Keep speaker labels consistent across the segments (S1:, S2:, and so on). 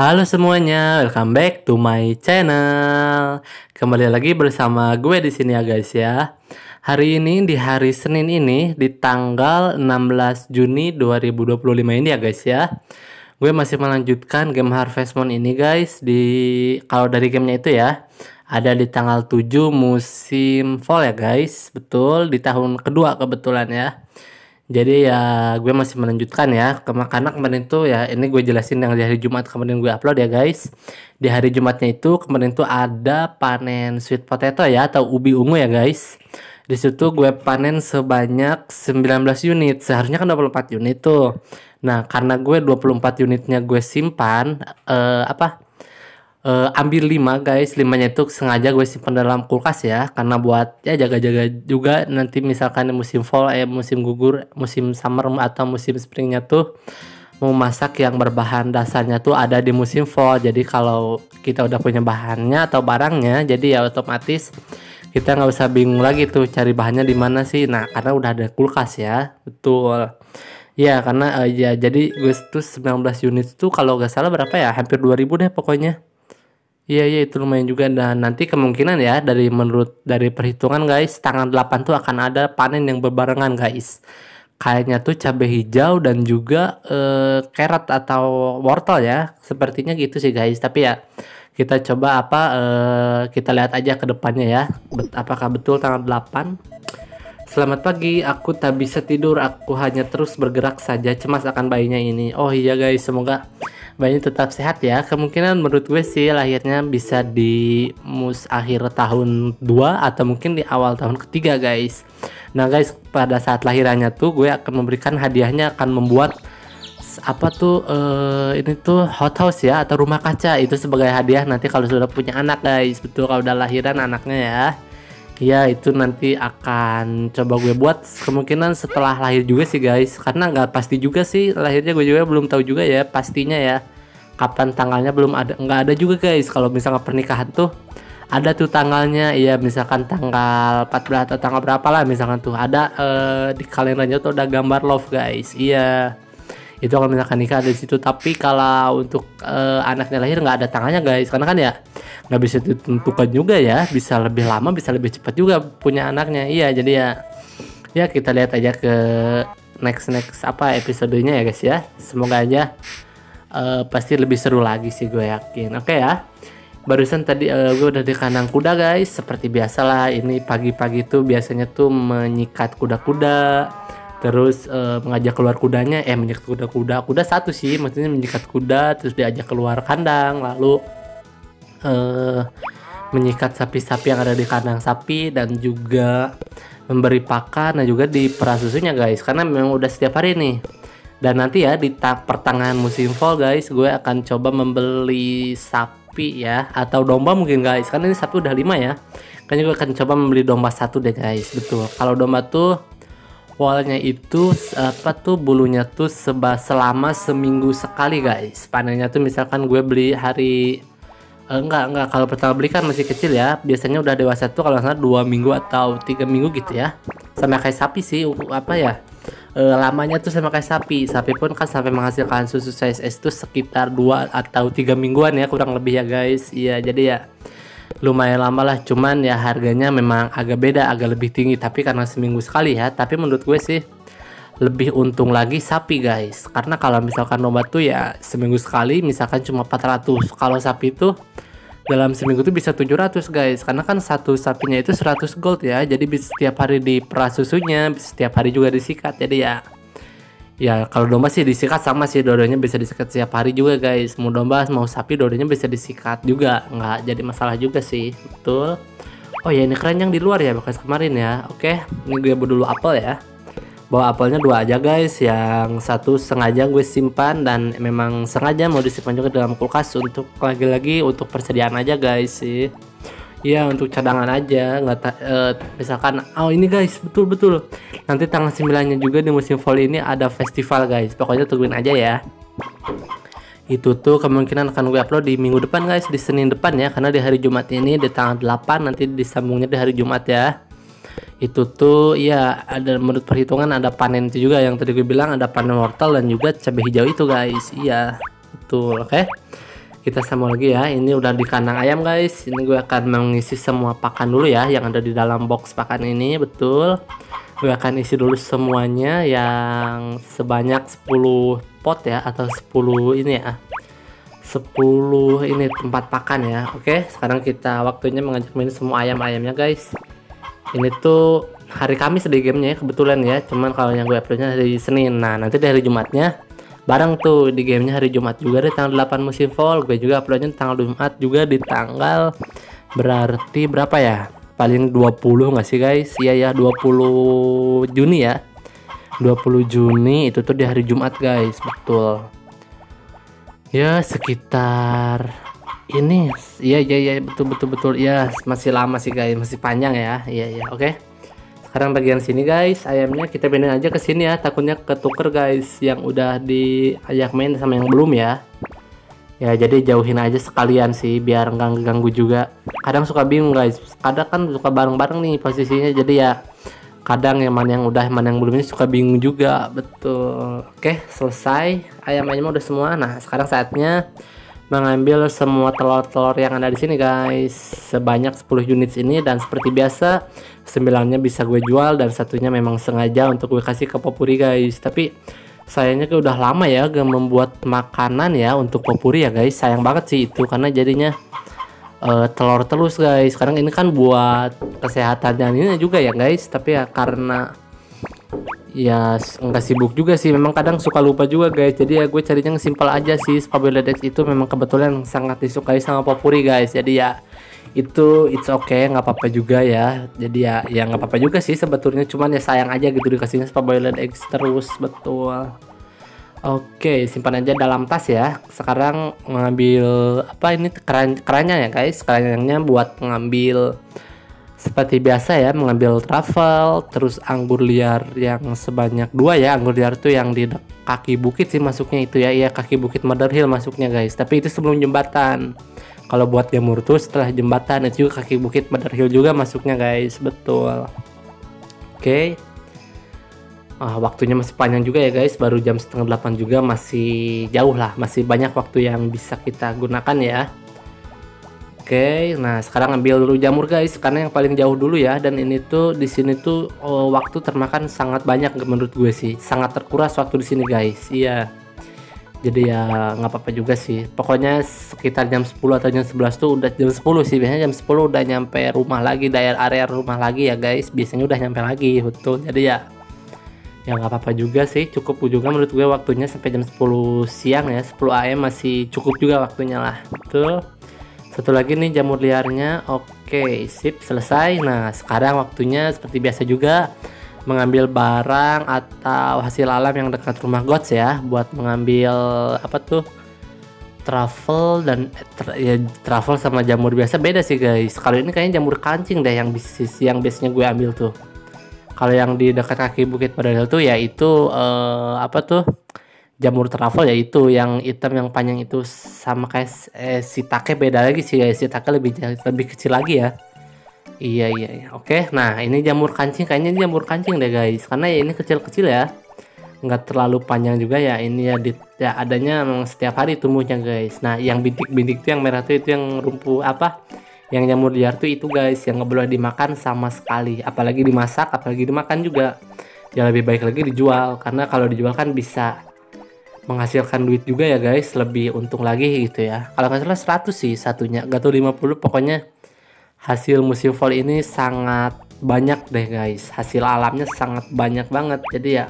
S1: Halo semuanya, welcome back to my channel. Kembali lagi bersama gue di sini ya guys ya. Hari ini di hari Senin ini di tanggal 16 Juni 2025 ini ya guys ya. Gue masih melanjutkan game Harvest Moon ini guys. Kalau dari gamenya itu ya, ada di tanggal 7 musim fall ya guys. Betul, di tahun kedua kebetulan ya. Jadi ya gue masih melanjutkan ya karena kemarin tuh ya ini gue jelasin yang di hari Jumat kemarin gue upload ya guys. Di hari Jumatnya itu kemarin tuh ada panen sweet potato ya atau ubi ungu ya guys. Di situ gue panen sebanyak 19 unit. Seharusnya kan 24 unit tuh. Nah, karena gue 24 unitnya gue simpan ambil 5 guys, 5-nya itu sengaja gue simpan dalam kulkas ya karena buat ya jaga-jaga juga nanti misalkan musim fall musim gugur, musim summer atau musim springnya tuh mau masak yang berbahan dasarnya tuh ada di musim fall. Jadi kalau kita udah punya bahannya atau barangnya, jadi ya otomatis kita nggak usah bingung lagi tuh cari bahannya di mana sih. Nah, karena udah ada kulkas ya. Betul. Ya, karena ya jadi gue tuh 19 unit tuh kalau nggak salah berapa ya? Hampir 2000 deh pokoknya. Iya iya itu lumayan juga, dan nanti kemungkinan ya dari perhitungan guys tanggal 8 tuh akan ada panen yang berbarengan guys. Kayaknya tuh cabai hijau dan juga carrot atau wortel ya. Sepertinya gitu sih guys. Tapi ya kita coba kita lihat aja ke depannya ya. Apakah betul tanggal 8? Selamat pagi, aku tak bisa tidur, aku hanya terus bergerak saja, cemas akan bayinya ini. Oh iya guys, semoga bayinya tetap sehat ya. Kemungkinan menurut gue sih lahirnya bisa di akhir tahun 2 atau mungkin di awal tahun ketiga guys. Nah guys, pada saat lahirannya tuh gue akan memberikan hadiahnya, akan membuat ini tuh hot house ya atau rumah kaca, itu sebagai hadiah nanti kalau sudah punya anak guys. Betul, kalau udah lahiran anaknya ya. Ya itu nanti akan coba gue buat kemungkinan setelah lahir juga sih guys, karena nggak pasti juga sih lahirnya, gue juga belum tahu juga ya pastinya ya kapan tanggalnya, belum ada, nggak ada juga guys. Kalau misalnya pernikahan tuh ada tuh tanggalnya ya, misalkan tanggal 14 atau tanggal berapa lah misalkan tuh ada di kalendernya tuh ada gambar love guys. Iya itu kalau misalkan nikah di situ. Tapi kalau untuk anaknya lahir nggak ada tanggalnya guys, karena kan ya nggak bisa ditentukan juga ya, bisa lebih lama bisa lebih cepat juga punya anaknya. Iya jadi ya kita lihat aja ke next episodenya ya guys ya. Semoga aja pasti lebih seru lagi sih, gue yakin. Oke ya, barusan tadi gue udah di kandang kuda guys. Seperti biasalah ini pagi-pagi tuh biasanya tuh menyikat kuda-kuda, terus mengajak keluar kudanya, menyikat kuda satu sih, maksudnya menyikat kuda terus diajak keluar kandang, lalu menyikat sapi-sapi yang ada di kandang sapi, dan juga memberi pakan dan juga diperah susunya guys, karena memang udah setiap hari nih. Dan nanti ya di pertengahan musim fall guys, gue akan coba membeli sapi ya atau domba mungkin guys, karena ini sapi udah 5 ya. Kan juga akan coba membeli domba 1 deh guys. Betul, kalau domba tuh wallnya itu bulunya tuh selama seminggu sekali guys. Panennya tuh misalkan gue beli hari enggak, kalau pertama beli kan masih kecil ya, biasanya udah dewasa tuh kalau nggak salah 2 minggu atau 3 minggu gitu ya. Sama kayak sapi sih lamanya tuh sama kayak sapi pun kan sampai menghasilkan susu size S tuh sekitar 2 atau 3 mingguan ya kurang lebih ya guys. Iya jadi ya lumayan lama lah, cuman ya harganya memang agak beda, agak lebih tinggi, tapi karena seminggu sekali ya. Tapi menurut gue sih lebih untung lagi sapi guys, karena kalau misalkan domba tuh ya seminggu sekali misalkan cuma 400, kalau sapi tuh dalam seminggu tuh bisa 700 guys, karena kan satu sapinya itu 100 gold ya, jadi bisa setiap hari diperah susunya, bisa setiap hari juga disikat. Jadi ya kalau domba sih disikat sama sih, dua-duanya bisa disikat setiap hari juga guys. Mau domba mau sapi dua-duanya bisa disikat juga, nggak jadi masalah juga sih. Betul. Oh ya ini keren yang di luar ya bekas kemarin ya. Oke, ini gue dulu apel ya. Bawa apelnya 2 aja guys, yang satu sengaja gue simpan dan memang sengaja mau disimpan juga dalam kulkas untuk lagi-lagi untuk persediaan aja guys sih. Iya untuk cadangan aja, misalkan ini guys betul nanti tanggal 9-nya juga di musim fall ini ada festival guys, pokoknya tungguin aja ya. Itu tuh kemungkinan akan gue upload di minggu depan guys, di Senin depan ya, karena di hari Jumat ini di tanggal 8 nanti disambungnya di hari Jumat ya. Itu tuh ya ada menurut perhitungan ada panen itu juga, yang tadi gue bilang ada panen wortel dan juga cabai hijau itu guys. Iya betul. Oke. Kita sambung lagi ya. Ini udah di kandang ayam guys. Ini gue akan mengisi semua pakan dulu ya yang ada di dalam box pakan ini. Betul, gue akan isi dulu semuanya yang sebanyak 10 pot ya, atau 10 ini ya, 10 ini tempat pakan ya. Oke, sekarang kita waktunya mengajak main semua ayam-ayamnya guys. Ini tuh hari Kamis di gamenya ya, kebetulan ya. Cuman kalau yang gue uploadnya hari Senin. Nah, nanti di hari Jumatnya bareng tuh di gamenya hari Jumat juga di tanggal 8 musim fall. Gue juga uploadnya tanggal Jumat juga di tanggal berarti berapa ya, paling 20 nggak sih guys? Iya ya, 20 Juni ya, 20 Juni itu tuh di hari Jumat guys. Betul ya, sekitar ini. Iya betul ya, masih lama sih guys, masih panjang ya. Iya oke. Sekarang bagian sini guys, ayamnya kita pindahin aja ke sini ya, takutnya ketuker guys, yang udah diajak main sama yang belum ya. Ya jadi jauhin aja sekalian sih biar nggak ganggu juga. Kadang suka bingung guys, kadang kan suka bareng-bareng nih posisinya, jadi ya kadang yang mana yang udah mana yang belum ini suka bingung juga. Betul. Oke, selesai, ayam-ayamnya udah semua. Nah sekarang saatnya mengambil semua telur-telur yang ada di sini guys, sebanyak 10 unit ini. Dan seperti biasa 9-nya bisa gue jual dan satunya memang sengaja untuk gue kasih ke Popuri guys. Tapi sayangnya gue udah lama ya gak membuat makanan ya untuk Popuri ya guys, sayang banget sih itu, karena jadinya telur terus guys. Sekarang ini kan buat kesehatannya ini juga ya guys, tapi ya karena ya nggak sibuk juga sih, memang kadang suka lupa juga guys. Jadi ya gue carinya yang simpel aja sih. Spabile Dex itu memang kebetulan sangat disukai sama Popuri guys, jadi ya itu it's okay, nggak apa-apa juga ya. Jadi ya nggak apa-apa juga sih sebetulnya, cuman ya sayang aja gitu dikasihnya Spabile Dex terus. Betul. Oke, simpan aja dalam tas ya. Sekarang mengambil apa ini, kerannya ya guys. Kerannya buat mengambil seperti biasa ya, mengambil truffle, terus anggur liar yang sebanyak 2 ya. Anggur liar tuh yang di kaki bukit sih masuknya itu ya. Iya, kaki bukit Mother Hill masuknya guys, tapi itu sebelum jembatan. Kalau buat jamur tuh setelah jembatan, itu juga kaki bukit Mother Hill juga masuknya guys. Betul. Oke. Waktunya masih panjang juga ya guys, baru jam setengah 8 juga, masih jauh lah, masih banyak waktu yang bisa kita gunakan ya. Oke, nah sekarang ambil dulu jamur guys, karena yang paling jauh dulu ya. Dan ini tuh di sini tuh waktu termakan sangat banyak menurut gue sih, sangat terkuras waktu di sini guys. Iya, jadi ya nggak apa-apa juga sih. Pokoknya sekitar jam 10 atau jam 11 tuh udah, jam 10 sih biasanya, jam 10 udah nyampe rumah lagi, daerah area rumah lagi ya guys, biasanya udah nyampe lagi. Betul, jadi ya nggak apa-apa juga sih, cukup juga menurut gue waktunya sampai jam 10 siang ya, 10 AM masih cukup juga waktunya lah. Betul. Satu lagi nih jamur liarnya. Oke, sip, selesai. Nah sekarang waktunya seperti biasa juga mengambil barang atau hasil alam yang dekat rumah Gods ya, buat mengambil apa tuh, truffle dan ya truffle sama jamur biasa beda sih guys. Kalau ini kayaknya jamur kancing deh yang biasanya gue ambil tuh. Kalau yang di dekat kaki bukit Padahal tuh ya itu apa tuh, jamur truffle, yaitu yang hitam yang panjang itu. Sama kayak shiitake beda lagi sih guys, shiitake lebih kecil lagi ya. Iya oke. Nah ini jamur kancing, kayaknya ini jamur kancing deh guys, karena ya ini kecil-kecil ya, nggak terlalu panjang juga ya. Ini ya adanya memang setiap hari tumbuhnya guys. Nah yang bintik-bintik tuh yang merah tuh itu yang rumpu apa, yang jamur liar tuh itu guys, yang nggak boleh dimakan sama sekali, apalagi dimasak, apalagi dimakan juga. Ya lebih baik lagi dijual, karena kalau dijual kan bisa menghasilkan duit juga ya guys, lebih untung lagi gitu ya. Kalau nggak salah 100 sih satunya, gak tuh 50. Pokoknya hasil musim fall ini sangat banyak deh guys, hasil alamnya sangat banyak banget. Jadi ya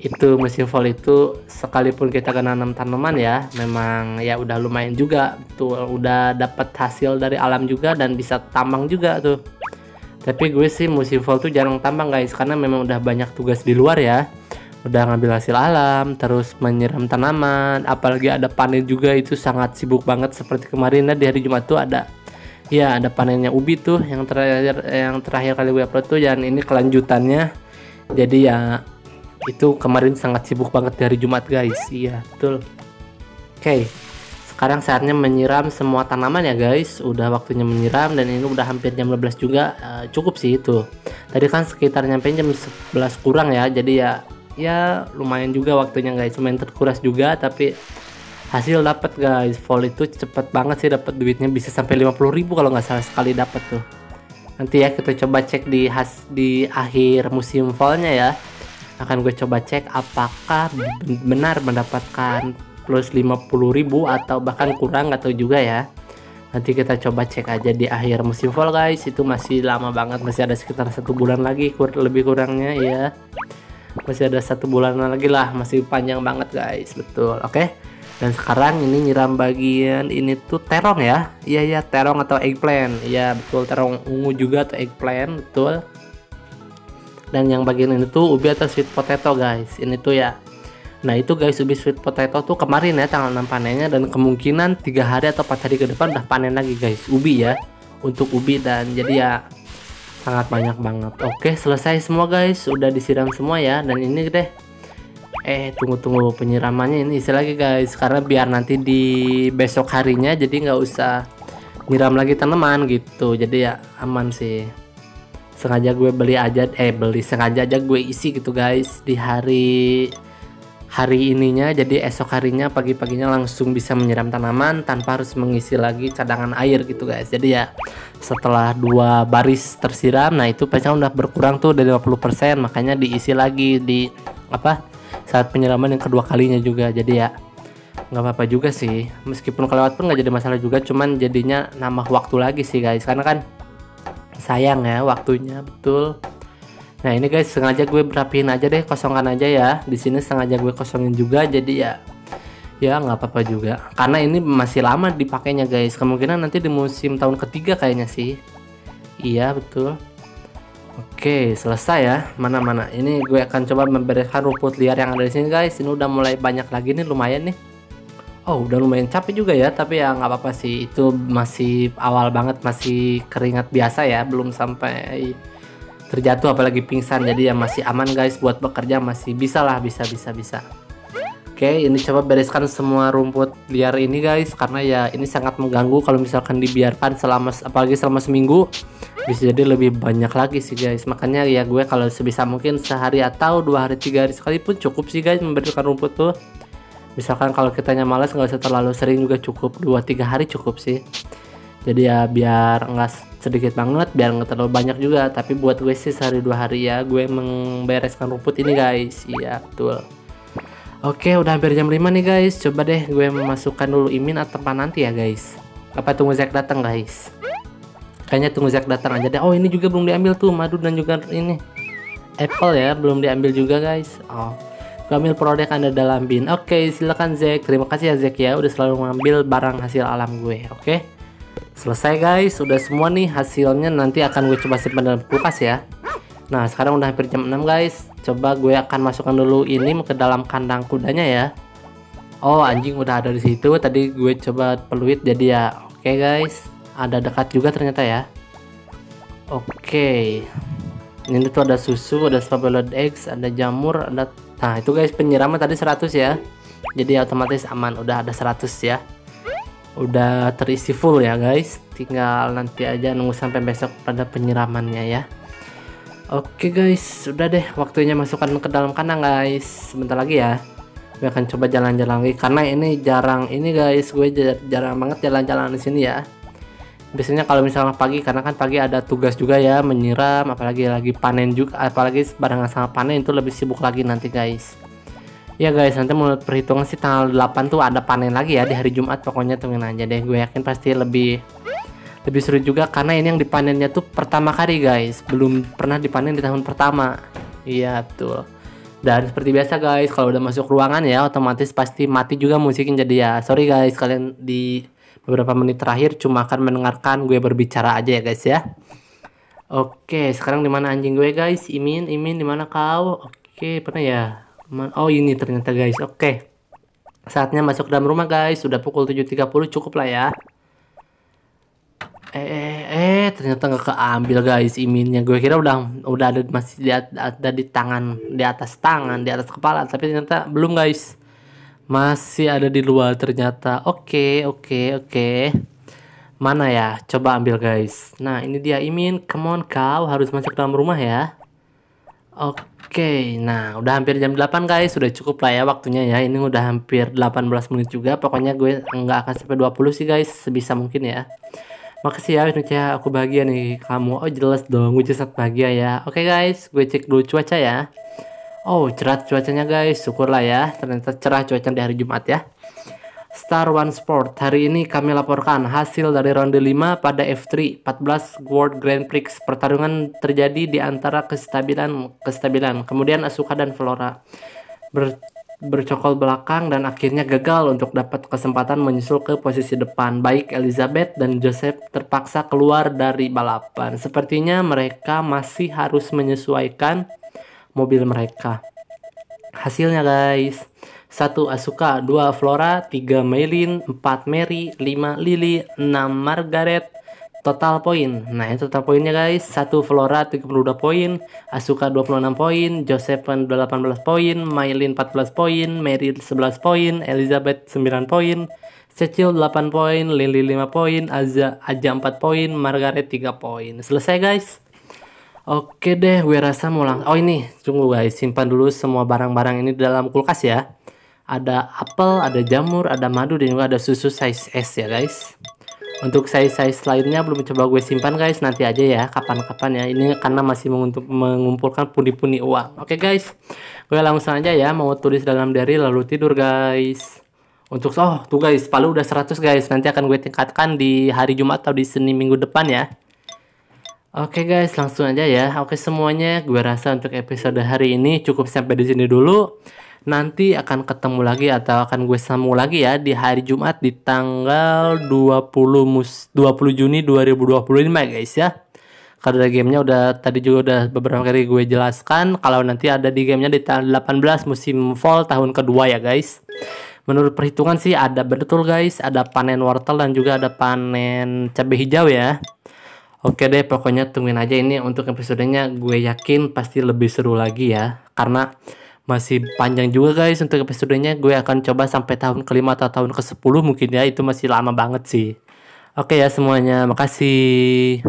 S1: itu musim fall itu, sekalipun kita kena nanam tanaman ya, memang ya udah lumayan juga tuh, udah dapat hasil dari alam juga dan bisa tambang juga tuh. Tapi gue sih musim fall tuh jarang tambang guys, karena memang udah banyak tugas di luar ya, udah ngambil hasil alam, terus menyiram tanaman, apalagi ada panen juga, itu sangat sibuk banget. Seperti kemarin di hari Jumat tuh ada panennya ubi tuh, yang terakhir kali gue upload tuh, dan ini kelanjutannya. Jadi ya itu kemarin sangat sibuk banget di hari Jumat guys. Iya betul. Oke, sekarang saatnya menyiram semua tanaman ya guys, udah waktunya menyiram. Dan ini udah hampir jam 12 juga. Cukup sih itu, tadi kan sekitar nyampe jam 11 kurang ya, jadi ya lumayan juga waktunya guys, lumayan terkuras juga. Tapi hasil dapat guys. Vol itu cepet banget sih dapat duitnya, bisa sampai 50.000 kalau nggak salah sekali dapat tuh. Nanti ya kita coba cek di akhir musim volnya ya. Akan gue coba cek apakah benar mendapatkan plus 50.000 atau bahkan kurang atau juga ya. Nanti kita coba cek aja di akhir musim vol guys. Itu masih lama banget, masih ada sekitar 1 bulan lagi lebih kurangnya ya. Masih ada 1 bulan lagi lah, masih panjang banget guys, betul. Oke. Dan sekarang ini nyiram bagian ini tuh terong ya. Iya ya, terong atau eggplant. Iya betul, terong ungu juga atau eggplant, betul. Dan yang bagian ini tuh ubi atau sweet potato guys. Ini tuh ya. Nah itu guys, ubi sweet potato tuh kemarin ya tanggal 6 panennya, dan kemungkinan 3 hari atau 4 hari ke depan udah panen lagi guys ubi ya, untuk ubi. Dan jadi ya sangat banyak banget. Oke, selesai semua guys, udah disiram semua ya. Dan ini deh, tunggu penyiramannya ini isi lagi guys, karena biar nanti di besok harinya jadi nggak usah nyiram lagi tanaman gitu, jadi ya aman sih. Sengaja gue sengaja aja gue isi gitu guys di hari ininya, jadi esok harinya pagi-paginya langsung bisa menyiram tanaman tanpa harus mengisi lagi cadangan air gitu guys. Jadi ya setelah 2 baris tersiram, nah itu pH udah berkurang tuh dari 50%, makanya diisi lagi di saat penyiraman yang kedua kalinya juga. Jadi ya nggak apa-apa juga sih, meskipun kelewat pun nggak jadi masalah juga, cuman jadinya nambah waktu lagi sih guys, karena kan sayang ya waktunya, betul. Nah ini guys, sengaja gue berapiin aja deh, kosongkan aja ya. Di sini sengaja gue kosongin juga, jadi ya nggak apa-apa juga. Karena ini masih lama dipakainya guys. Kemungkinan nanti di musim tahun ketiga kayaknya sih. Iya betul. Oke, selesai ya. Mana-mana. Ini gue akan coba membereskan rumput liar yang ada di sini guys. Ini udah mulai banyak lagi nih, lumayan nih. Oh, udah lumayan capek juga ya. Tapi ya nggak apa-apa sih. Itu masih awal banget, masih keringat biasa ya. Belum sampai terjatuh apalagi pingsan, jadi ya masih aman guys, buat bekerja masih bisa lah, bisa. Oke, ini coba bereskan semua rumput liar ini guys, karena ya ini sangat mengganggu kalau misalkan dibiarkan apalagi selama seminggu, bisa jadi lebih banyak lagi sih guys. Makanya ya gue kalau sebisa mungkin sehari atau 2 hari 3 hari sekali pun cukup sih guys membereskan rumput tuh. Misalkan kalau kitanya malas nggak usah terlalu sering juga, cukup 2-3 hari cukup sih. Jadi ya biar nggak sedikit banget, biar nggak terlalu banyak juga. Tapi buat gue sih sehari 2 hari ya gue membereskan rumput ini guys. Iya betul. Oke, udah hampir jam 5 nih guys. Coba deh gue memasukkan dulu Imin atau apa nanti ya guys. Apa tunggu Zack datang guys? Kayaknya tunggu Zack datang aja deh. Oh ini juga belum diambil tuh, madu dan juga ini apple ya, belum diambil juga guys. Oh, gue ambil produk Anda dalam bin. Oke, silakan Zack. Terima kasih ya Zack ya, udah selalu ngambil barang hasil alam gue. Oke. Selesai guys, udah semua nih hasilnya, nanti akan gue coba simpan dalam kulkas ya. Nah sekarang udah hampir jam 6 guys. Coba gue akan masukkan dulu ini ke dalam kandang kudanya ya. Oh anjing udah ada di situ, tadi gue coba peluit jadi ya. Oke guys, ada dekat juga ternyata ya. Oke, ini tuh ada susu, ada scrambled eggs, ada jamur, ada. Nah itu guys penyiraman tadi 100 ya, jadi otomatis aman, udah ada 100 ya. Udah terisi full ya guys, tinggal nanti aja nunggu sampai besok pada penyiramannya ya. Oke guys, sudah deh waktunya masukkan ke dalam kandang guys. Sebentar lagi ya gue akan coba jalan-jalan lagi, karena ini jarang ini guys, gue jarang banget jalan-jalan di sini ya. Biasanya kalau misalnya pagi, karena kan pagi ada tugas juga ya, menyiram, apalagi lagi panen juga, apalagi barengan sama panen itu lebih sibuk lagi nanti guys. Ya guys, nanti menurut perhitungan sih tanggal 8 tuh ada panen lagi ya di hari Jumat, pokoknya tungguin aja deh. Gue yakin pasti lebih seru juga, karena ini yang dipanennya tuh pertama kali guys, belum pernah dipanen di tahun pertama. Iya betul. Dan seperti biasa guys, kalau udah masuk ruangan ya otomatis pasti mati juga musiknya, jadi ya sorry guys, kalian di beberapa menit terakhir cuma akan mendengarkan gue berbicara aja ya guys ya. Oke, sekarang dimana anjing gue guys? Imin dimana kau? Oke, pernah ya? Oh ini ternyata guys. Oke, saatnya masuk dalam rumah guys. Sudah pukul 7.30, cukup lah ya. Ternyata nggak keambil guys iminnya. Gue kira udah ada, masih ada di tangan, di atas tangan, di atas kepala, tapi ternyata belum guys. Masih ada di luar ternyata. Oke. Mana ya? Coba ambil guys. Nah ini dia Imin. Come on, kau harus masuk dalam rumah ya. Oke. Oke, nah udah hampir jam 8 guys, sudah cukup lah ya waktunya ya. Ini udah hampir 18 menit juga. Pokoknya gue nggak akan sampai 20 sih guys, sebisa mungkin ya. Makasih ya Nucha, aku bahagia nih kamu. Oh jelas dong, gue sangat bahagia ya. Oke guys, gue cek dulu cuaca ya. Oh cerah cuacanya guys, syukurlah ya. Ternyata cerah cuaca di hari Jumat ya. Star One Sport, hari ini kami laporkan hasil dari ronde 5 pada F3 14 World Grand Prix. Pertarungan terjadi di antara kestabilan, kemudian Asuka dan Flora bercokol belakang dan akhirnya gagal untuk dapat kesempatan menyusul ke posisi depan. Baik Elizabeth dan Joseph terpaksa keluar dari balapan. Sepertinya mereka masih harus menyesuaikan mobil mereka. Hasilnya guys, 1 Asuka, 2 Flora, 3 Maylin, 4 Mary, 5 Lily, 6 Margaret. Total poin. Nah, ini total poinnya guys. 1 Flora 32 poin, Asuka 26 poin, Joseph 18 poin, Maylin 14 poin, Mary 11 poin, Elizabeth 9 poin, Cecil 8 poin, Lily 5 poin, Aja 4 poin, Margaret 3 poin. Selesai guys. Oke deh, gue rasa mau oh ini, tunggu guys, simpan dulu semua barang-barang ini di dalam kulkas ya. Ada apel, ada jamur, ada madu, dan juga ada susu size S ya guys. Untuk size-size lainnya belum coba gue simpan guys, nanti aja ya, kapan-kapan ya. Ini karena masih mengumpulkan pundi-pundi uang. Oke guys, gue langsung aja ya, mau tulis dalam diary lalu tidur guys. Untuk tuh guys, palu udah 100 guys, nanti akan gue tingkatkan di hari Jumat atau di Senin minggu depan ya. Oke guys, langsung aja ya. Oke semuanya, gue rasa untuk episode hari ini cukup sampai di sini dulu. Nanti akan ketemu lagi atau akan gue sambung lagi ya di hari Jumat di tanggal 20 Juni 2025 guys ya. Karena gamenya udah tadi juga udah beberapa kali gue jelaskan kalau nanti ada di gamenya di tanggal 18 musim fall tahun kedua ya guys. Menurut perhitungan sih ada betul guys, ada panen wortel dan juga ada panen cabai hijau ya. Oke deh, pokoknya tungguin aja ini untuk episodenya. Gue yakin pasti lebih seru lagi ya. Karena masih panjang juga guys untuk episodenya. Gue akan coba sampai tahun ke-5 atau tahun ke-10 mungkin ya. Itu masih lama banget sih. Oke ya semuanya, makasih.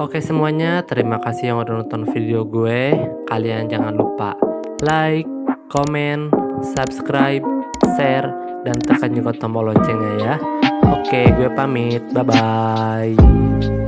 S1: Oke semuanya, terima kasih yang udah nonton video gue. Kalian jangan lupa like, comment, subscribe, share, dan tekan juga tombol loncengnya ya. Oke, gue pamit. Bye-bye.